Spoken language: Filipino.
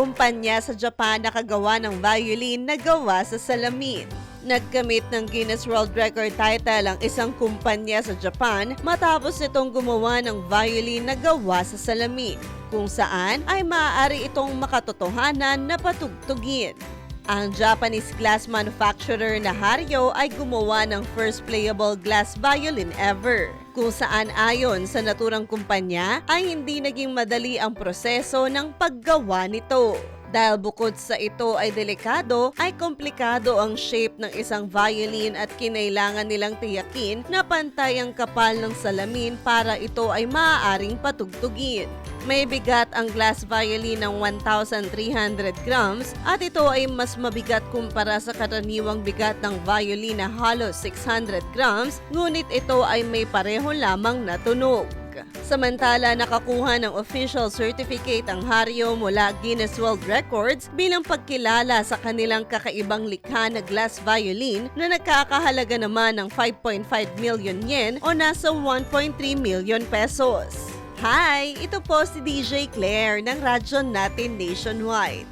kumpanya sa Japan na kagawa ng violin na gawa sa salamin. Nagkamit ng Guinness World Record title ang isang kumpanya sa Japan matapos nitong gumawa ng violin na gawa sa salamin, kung saan ay maaari itong makatotohanan na patugtugin. Ang Japanese glass manufacturer na Hario ay gumawa ng first playable glass violin ever, kung saan ayon sa naturang kumpanya ay hindi naging madali ang proseso ng paggawa nito. Dahil bukod sa ito ay delikado, ay komplikado ang shape ng isang violin at kinailangan nilang tiyakin na pantay ang kapal ng salamin para ito ay maaaring patugtugin. May bigat ang glass violin ng 1,300 grams at ito ay mas mabigat kumpara sa karaniwang bigat ng violin na hollow 600 grams, ngunit ito ay may pareho lamang na tunog. Samantala, nakakuha ng official certificate ang Hario mula Guinness World Records bilang pagkilala sa kanilang kakaibang likha na glass violin na nagkakahalaga naman ng 5.5 million yen o nasa 1.3 million pesos. Hi! Ito po si DJ Claire ng Radyo Natin Nationwide.